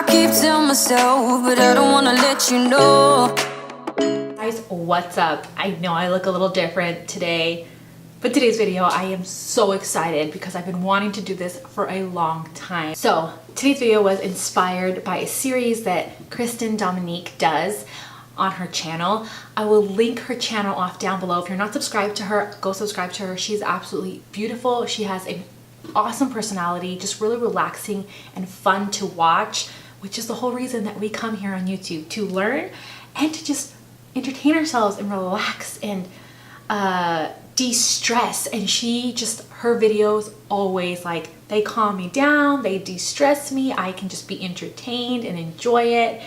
I keep telling myself, but I don't wanna let you know. Guys, what's up? I know I look a little different today, but today's video I am so excited because I've been wanting to do this for a long time. So today's video was inspired by a series that Christen Dominique does on her channel. I will link her channel off down below. If you're not subscribed to her, go subscribe to her. She's absolutely beautiful. She has an awesome personality, just really relaxing and fun to watch, which is the whole reason that we come here on YouTube, to learn and to just entertain ourselves and relax and de-stress. And her videos always, like, they calm me down, they de-stress me. I can just be entertained and enjoy it.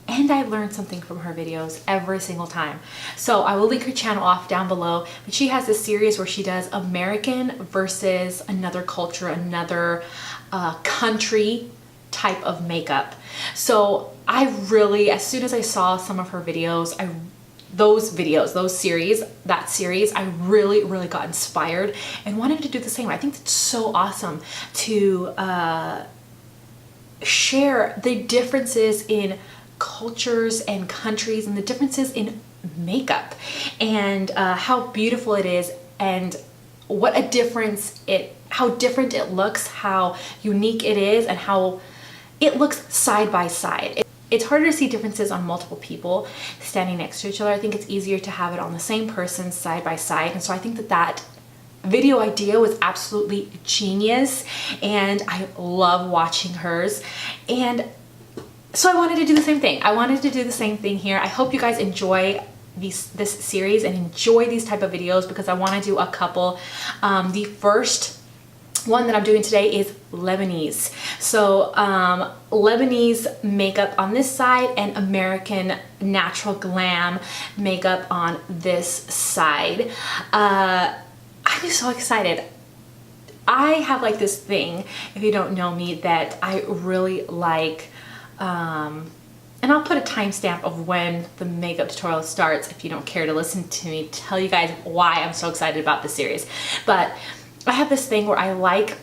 And I learned something from her videos every single time. So I will link her channel off down below. But she has this series where she does American versus another culture, another country type of makeup. So I really, as soon as I saw some of her videos, that series, I really got inspired and wanted to do the same. I think it's so awesome to share the differences in cultures and countries and the differences in makeup and how beautiful it is and what a difference how different it looks, how unique it is, and how it looks side by side. It's harder to see differences on multiple people standing next to each other. I think it's easier to have it on the same person side by side. And so I think that video idea was absolutely genius and I love watching hers. And so I wanted to do the same thing. I wanted to do the same thing here. I hope you guys enjoy this series and enjoy these type of videos because I want to do a couple. The first one that I'm doing today is Lebanese. So Lebanese makeup on this side and American natural glam makeup on this side. I'm just so excited. I have like this thing, if you don't know me, that I really like. And I'll put a timestamp of when the makeup tutorial starts if you don't care to listen to me tell you guys why I'm so excited about this series. But I have this thing where I like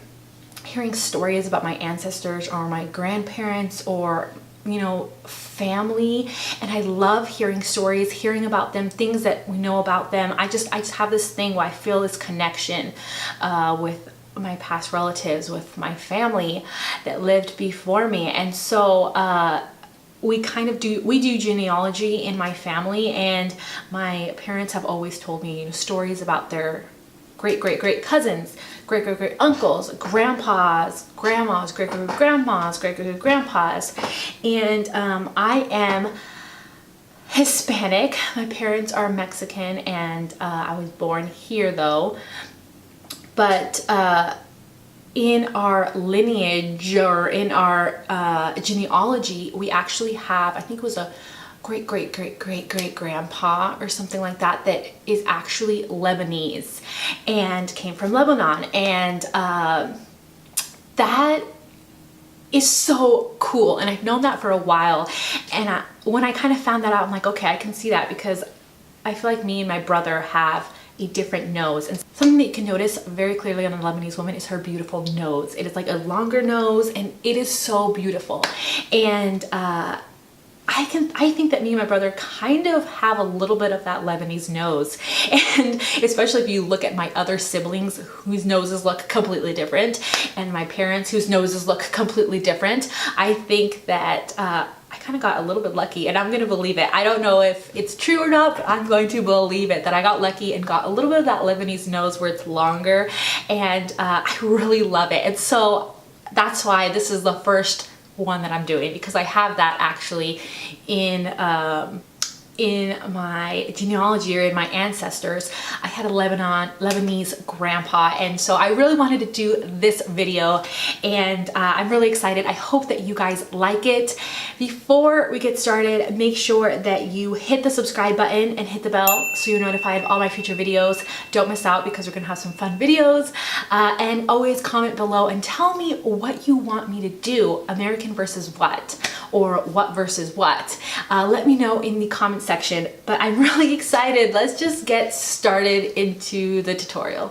hearing stories about my ancestors or my grandparents or, you know, family, and I love hearing stories, hearing about them, things that we know about them. I just have this thing where I feel this connection with my past relatives, with my family that lived before me. And so we do genealogy in my family, and my parents have always told me, you know, stories about their great cousins, great uncles, grandpas, grandmas, great grandmas, great grandpas. And I am Hispanic. My parents are Mexican, and I was born here though. But in our lineage or in our genealogy, we actually have, I think it was a great grandpa or something like that, that is actually Lebanese and came from Lebanon. And that is so cool. And I've known that for a while. And when I kind of found that out, I'm like, okay, I can see that, because I feel like me and my brother have a different nose. And something that you can notice very clearly on a Lebanese woman is her beautiful nose. It is like a longer nose and it is so beautiful. And I think that me and my brother kind of have a little bit of that Lebanese nose. And especially if you look at my other siblings whose noses look completely different, and my parents whose noses look completely different, I think that I kind of got a little bit lucky, and I'm going to believe it. I don't know if it's true or not, but I'm going to believe it, that I got lucky and got a little bit of that Lebanese nose where it's longer, and I really love it. And so that's why this is the first one that I'm doing, because I have that actually in my genealogy or in my ancestors. I had a Lebanese grandpa, and so I really wanted to do this video, and I'm really excited. I hope that you guys like it. Before we get started, make sure that you hit the subscribe button and hit the bell so you're notified of all my future videos. Don't miss out, because we're gonna have some fun videos. And always comment below and tell me what you want me to do, American versus what, or what versus what. Let me know in the comment section, but I'm really excited. Let's just get started into the tutorial.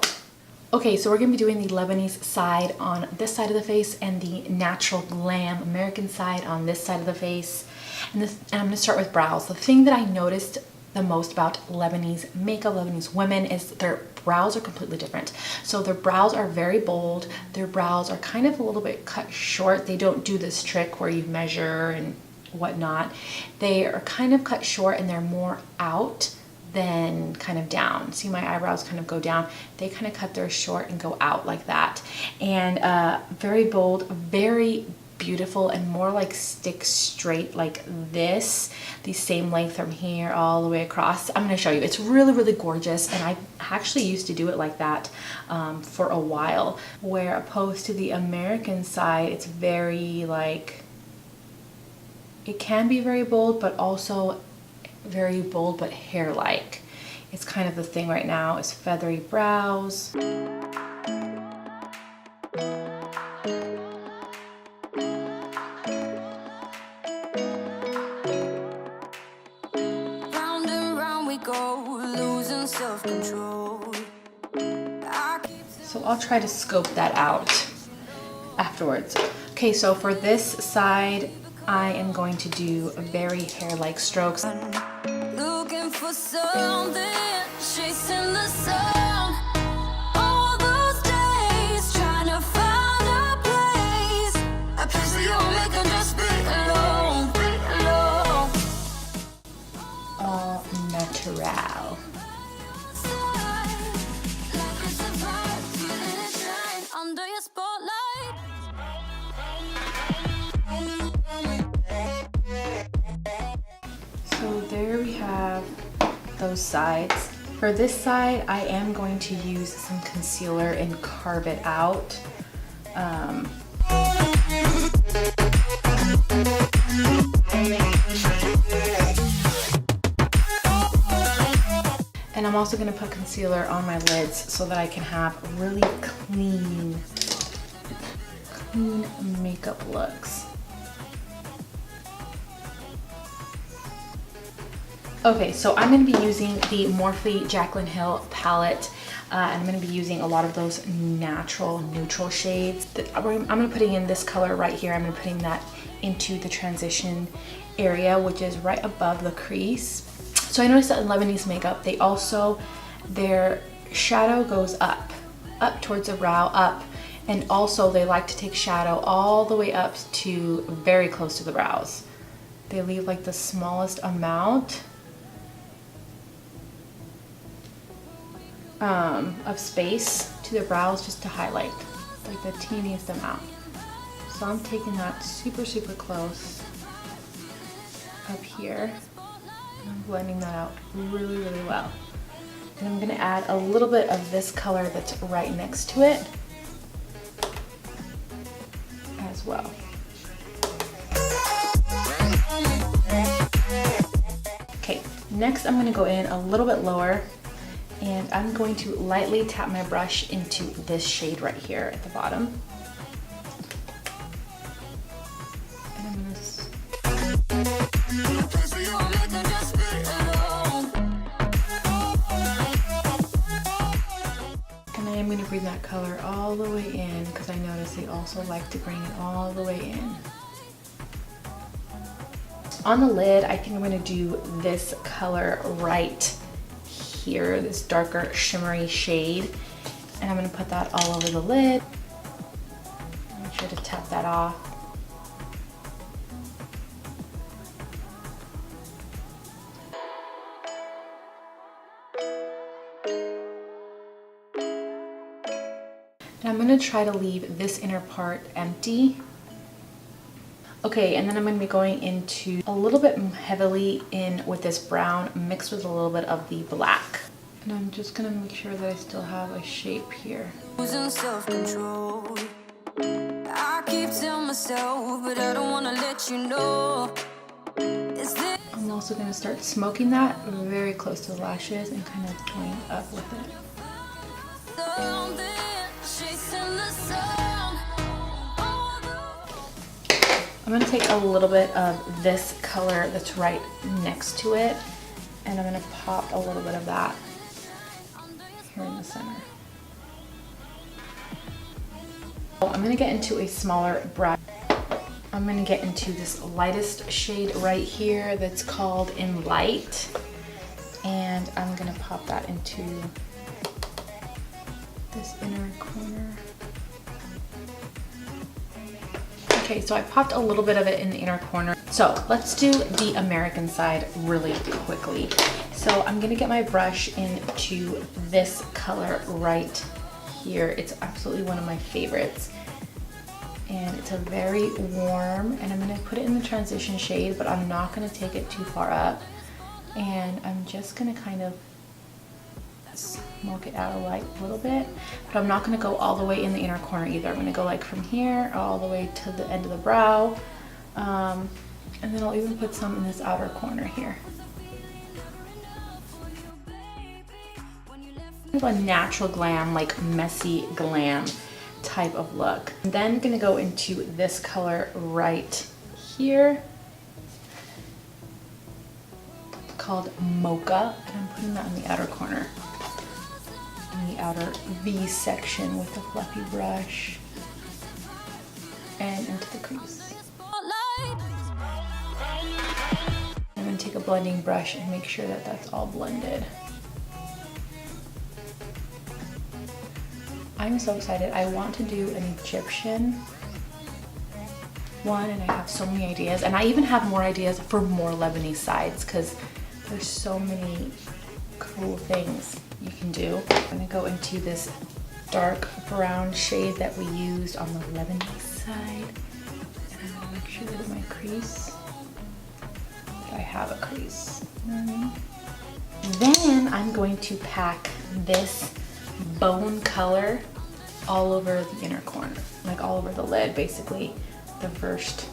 Okay, so we're gonna be doing the Lebanese side on this side of the face and the natural glam American side on this side of the face. And I'm gonna start with brows. The thing that I noticed the most about Lebanese makeup, Lebanese women, is their brows are completely different. So their brows are very bold. Their brows are kind of a little bit cut short. They don't do this trick where you measure and whatnot. They are kind of cut short and they're more out than kind of down. See, my eyebrows kind of go down. They kind of cut theirs short and go out like that. And very bold, very beautiful, and more like stick straight like this, the same length from here all the way across. I'm going to show you. It's really, really gorgeous, and I actually used to do it like that for a while, where opposed to the American side, it's very like, it can be very bold, but also very bold but hair-like. It's kind of the thing right now, is feathery brows. So I'll try to scope that out afterwards. Okay, so for this side, I am going to do very hair-like strokes. Looking for something, chasing the sun. All those days, trying to find a place that you'll make them just be alone, All natural. under your spotlight. So there we have those sides. For this side, I am going to use some concealer and carve it out. And I'm also going to put concealer on my lids so that I can have really clean makeup looks. Okay, so I'm going to be using the Morphe Jaclyn Hill palette, and I'm going to be using a lot of those natural neutral shades. I'm going to be putting in this color right here. I'm going to be putting that into the transition area, which is right above the crease. So I noticed that in Lebanese makeup, they also, their shadow goes up towards the brow, up, and also they like to take shadow all the way up to very close to the brows. They leave like the smallest amount of space to the brows just to highlight, like the teeniest amount. So I'm taking that super, super close up here. I'm blending that out really, really well. And I'm going to add a little bit of this color that's right next to it as well. Okay, next I'm going to go in a little bit lower, and I'm going to lightly tap my brush into this shade right here at the bottom. And I'm going to I'm going to bring that color all the way in, because I notice they also like to bring it all the way in. On the lid, I think I'm going to do this color right here, this darker shimmery shade, and I'm going to put that all over the lid. Make sure to tap that off. And I'm going to try to leave this inner part empty. Okay, and then I'm going to be going into a little bit heavily in with this brown mixed with a little bit of the black. And I'm just going to make sure that I still have a shape here. Losing self-control. I keep telling myself, but I don't want to let you know. I'm also going to start smoking that very close to the lashes and kind of going up with it. I'm going to take a little bit of this color that's right next to it, and I'm going to pop a little bit of that here in the center. I'm gonna get into a smaller brush. I'm gonna get into this lightest shade right here that's called In Light. And I'm gonna pop that into this inner corner. Okay, so I popped a little bit of it in the inner corner. So let's do the American side really quickly. So I'm gonna get my brush into this color right here. It's absolutely one of my favorites. And it's a very warm, and I'm gonna put it in the transition shade, but I'm not gonna take it too far up. And I'm just gonna kind of smoke it out a little bit, but I'm not gonna go all the way in the inner corner either. I'm gonna go like from here all the way to the end of the brow. And then I'll even put some in this outer corner here. A natural glam, like messy glam type of look. And then I'm gonna go into this color right here called Mocha, and I'm putting that in the outer corner, in the outer V section with the fluffy brush and into the crease. I'm gonna take a blending brush and make sure that that's all blended. I'm so excited. I want to do an Egyptian one, and I have so many ideas, and I even have more ideas for more Lebanese sides because there's so many cool things you can do. I'm gonna go into this dark brown shade that we used on the Lebanese side, and I'm gonna make sure that in my crease that I have a crease. Then I'm going to pack this bone color all over the inner corner, like all over the lid, basically the first.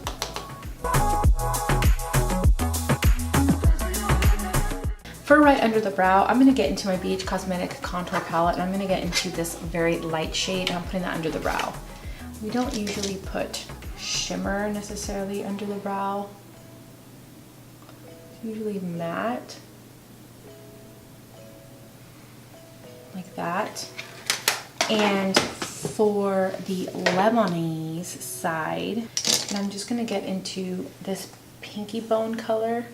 For right under the brow, I'm gonna get into my BH Cosmetics contour palette, and I'm gonna get into this very light shade, and I'm putting that under the brow. We don't usually put shimmer necessarily under the brow. It's usually matte, like that. And for the Lebanese side, and I'm just gonna get into this pinky bone color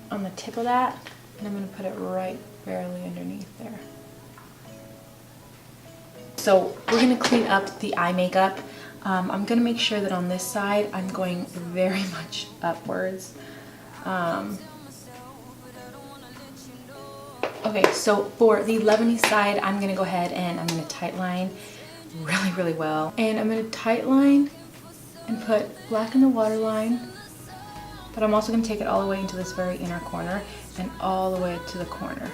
on the tip of that, and I'm gonna put it right barely underneath there. So we're gonna clean up the eye makeup. I'm gonna make sure that on this side I'm going very much upwards. Okay, so for the Lebanese side, I'm gonna go ahead and I'm gonna tightline really, really well. And I'm gonna tightline and put black in the waterline, but I'm also gonna take it all the way into this very inner corner and all the way to the corner.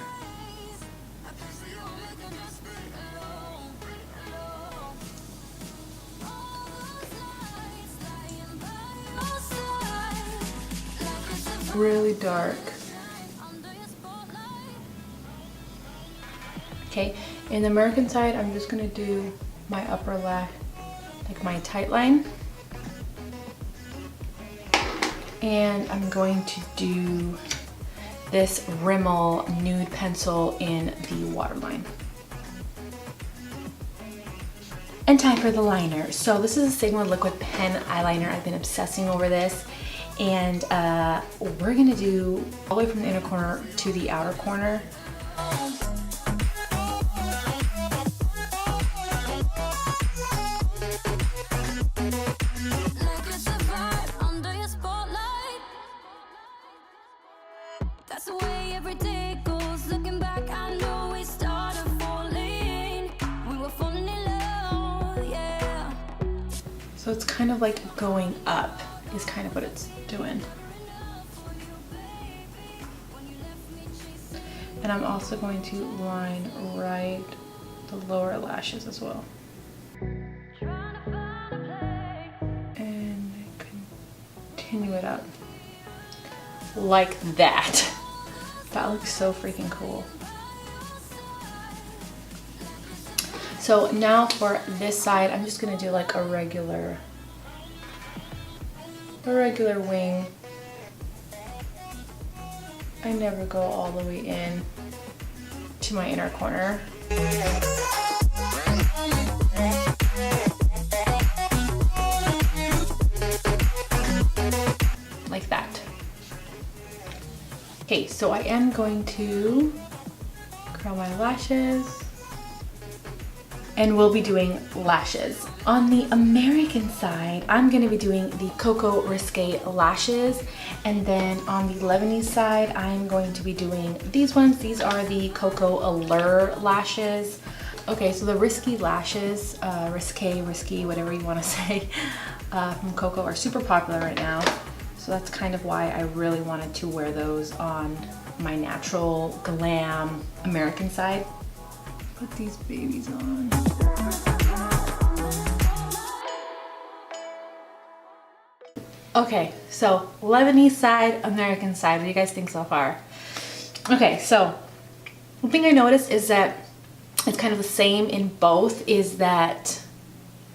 Really dark. Okay, in the American side, I'm just gonna do my upper lash, like my tight line. And I'm going to do this Rimmel nude pencil in the waterline. And time for the liner. So this is a Sigma liquid pen eyeliner. I've been obsessing over this. And we're gonna do all the way from the inner corner to the outer corner. So it's kind of like going up is kind of what it's doing. And I'm also going to line right the lower lashes as well. And continue it up like that. That looks so freaking cool. So now for this side, I'm just gonna do like a regular wing. I never go all the way in to my inner corner. Okay, so I am going to curl my lashes, and we'll be doing lashes. On the American side, I'm gonna be doing the Koko Risque lashes, and then on the Lebanese side, I'm going to be doing these ones. These are the Koko Allure lashes. Okay, so the Risque lashes, Risque, whatever you wanna say, from Koko are super popular right now. So that's kind of why I really wanted to wear those on my natural glam American side. Put these babies on. Okay, so Lebanese side, American side. What do you guys think so far? Okay, so one thing I noticed is that it's kind of the same in both, is that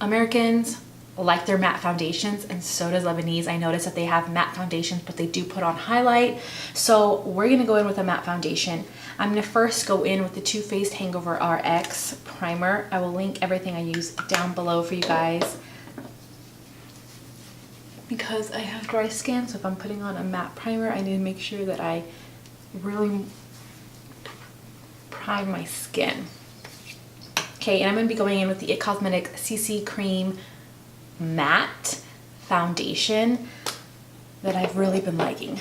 Americans like their matte foundations, and so does Lebanese. I noticed that they have matte foundations, but they do put on highlight. So we're gonna go in with a matte foundation. I'm gonna first go in with the Too Faced HanoveRX primer. I will link everything I use down below for you guys, because I have dry skin, so if I'm putting on a matte primer, I need to make sure that I really prime my skin. Okay, and I'm gonna be going in with the Cosmetics CC Cream Matte Foundation that I've really been liking.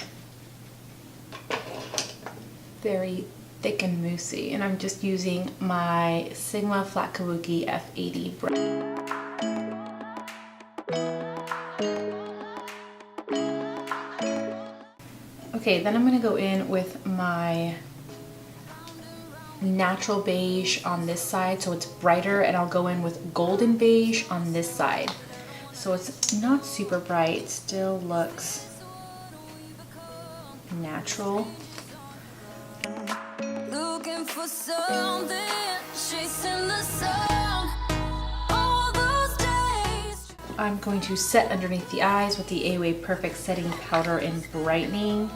Very thick and moussey, and I'm just using my Sigma Flat Kabuki F80 brush. Okay, then I'm gonna go in with my natural beige on this side, so it's brighter, and I'll go in with golden beige on this side. So it's not super bright, still looks natural. Looking for something, chasing the sun. All those days. I'm going to set underneath the eyes with the Away Perfect Setting Powder and Brightening.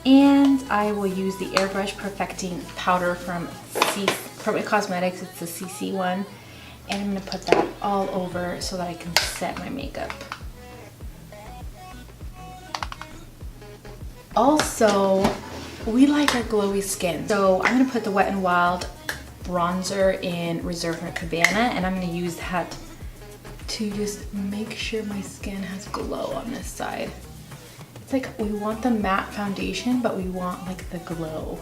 And I will use the Airbrush Perfecting Powder from Cosmetics. It's the CC one. And I'm going to put that all over so that I can set my makeup. Also, we like our glowy skin. So I'm going to put the Wet n Wild bronzer in Reserve from Cabana, and I'm going to use that to just make sure my skin has glow on this side. It's like we want the matte foundation, but we want like the glow.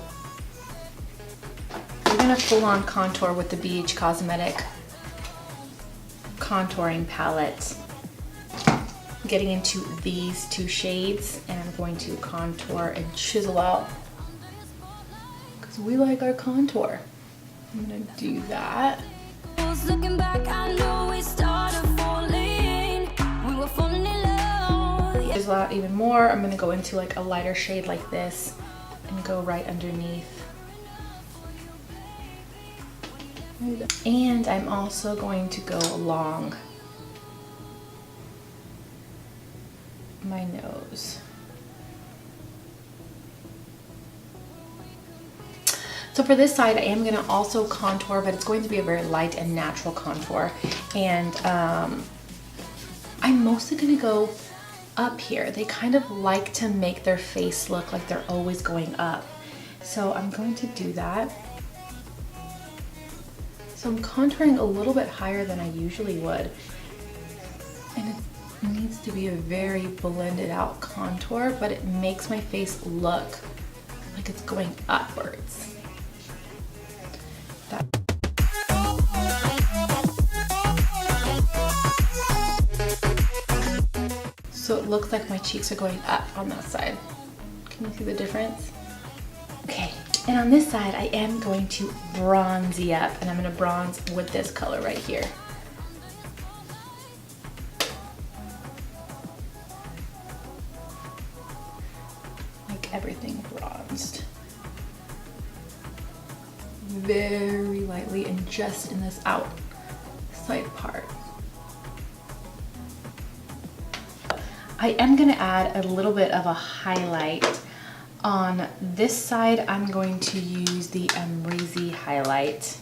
We're gonna full on contour with the BH Cosmetic contouring palette. Getting into these two shades, and I'm going to contour and chisel out because we like our contour. I'm gonna do that. Looking back, I know we started falling. We were falling in love. Chisel out even more. I'm gonna go into like a lighter shade like this and go right underneath. And I'm also going to go along my nose. So for this side, I am going to also contour, but it's going to be a very light and natural contour. And I'm mostly going to go up here. They kind of like to make their face look like they're always going up. So I'm going to do that. So I'm contouring a little bit higher than I usually would. And it needs to be a very blended out contour, but it makes my face look like it's going upwards. So it looks like my cheeks are going up on that side. Can you see the difference? Okay, and on this side, I am going to bronzy up, and I'm gonna bronze with this color right here. Like everything bronzed. Very lightly and just in this outside part. I am gonna add a little bit of a highlight. On this side, I'm going to use the Amrezy highlight.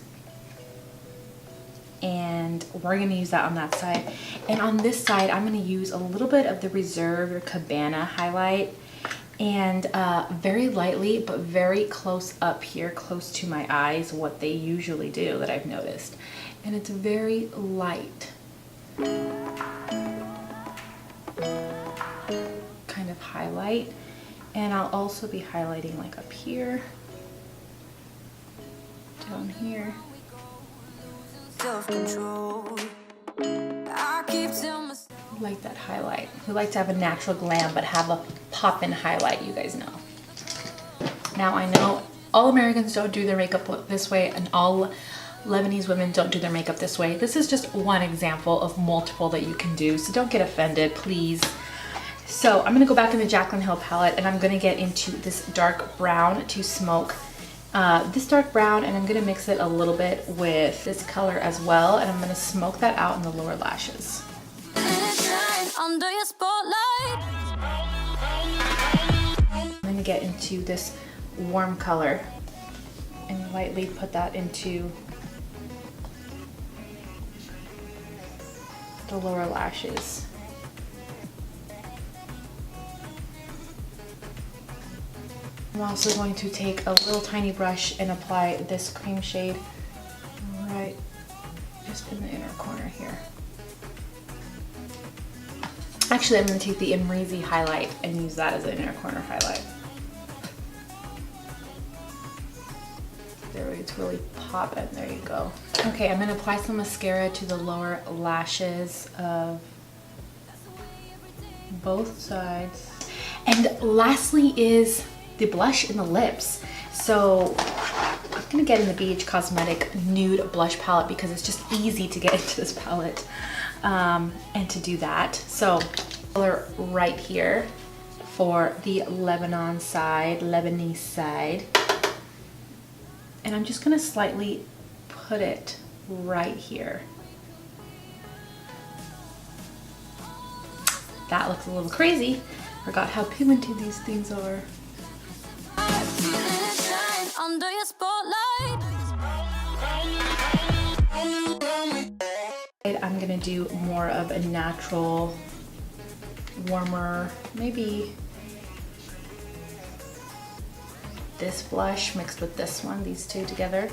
and we're gonna use that on that side. And on this side, I'm gonna use a little bit of the Reserve or Cabana highlight, and very lightly, but very close up here, close to my eyes, what they usually do that I've noticed. And it's very light. Kind of highlight. And I'll also be highlighting like up here, down here. Self-control. I keep telling myself. I like that highlight. We like to have a natural glam but have a pop-in highlight, you guys know. Now I know all Americans don't do their makeup this way, and all Lebanese women don't do their makeup this way. This is just one example of multiple that you can do, so don't get offended, please. So I'm gonna go back in the Jaclyn Hill palette, and I'm gonna get into this dark brown to smoke this dark brown, and I'm gonna mix it a little bit with this color as well, and I'm gonna smoke that out in the lower lashes. Under your spotlight. I'm gonna get into this warm color and lightly put that into the lower lashes. I'm also going to take a little tiny brush and apply this cream shade right just in the inner corner here. Actually, I'm going to take the Amrezy highlight and use that as an inner corner highlight. There, it's really popping. There you go. Okay, I'm going to apply some mascara to the lower lashes of both sides. And lastly is the blush in the lips. So I'm gonna get in the BH Cosmetic Nude blush palette because it's just easy to get into this palette and to do that. So color right here for the Lebanon side, Lebanese side. And I'm just gonna slightly put it right here. That looks a little crazy. Forgot how pigmented these things are. Under your spotlight. I'm gonna do more of a natural, warmer, maybe this blush mixed with this one, these two together.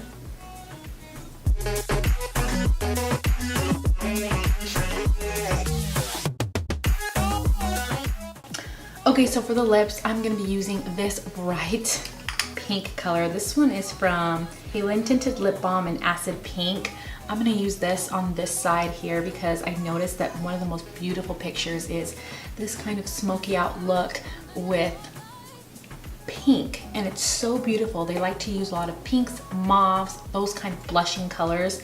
Okay, so for the lips, I'm gonna be using this bright pink color. This one is from Cailyn Tinted Lip Balm in Acid Pink. I'm gonna use this on this side here because I noticed that one of the most beautiful pictures is this kind of smoky out look with pink, and it's so beautiful. They like to use a lot of pinks, mauves, those kind of blushing colors,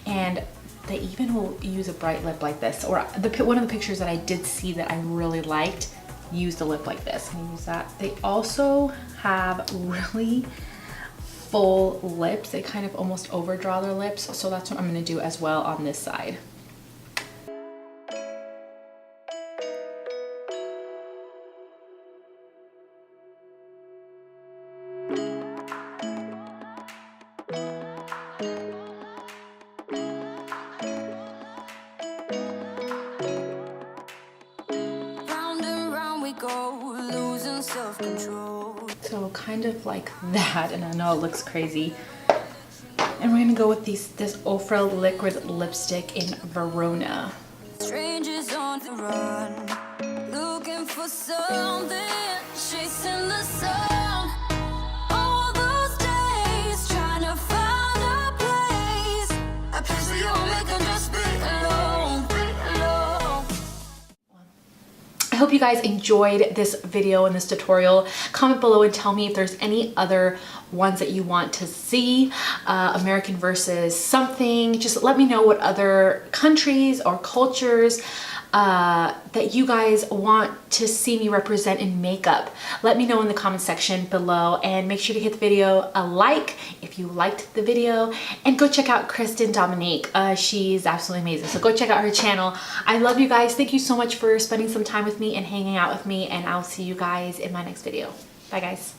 and they even will use a bright lip like this. Or one of the pictures that I did see that I really liked used a lip like this. Can you use that? They also have really full lips. They kind of almost overdraw their lips, so that's what I'm going to do as well on this side. So kind of like that, and I know it looks crazy. And we're gonna go with this Ofra liquid lipstick in Verona. Strangers on the run, looking for something, chasing the sun. All those days, trying to find a place where you'll make them just be alone, be alone. I hope you guys enjoyed this video and this tutorial. Comment below and tell me if there's any other ones that you want to see, American versus something. Just let me know what other countries or cultures that you guys want to see me represent in makeup. Let me know in the comment section below, and make sure to hit the video a like if you liked the video, and go check out Christen Dominique. She's absolutely amazing, so go check out her channel. I love you guys. Thank you so much for spending some time with me and hanging out with me, and I'll see you guys in my next video. Bye guys.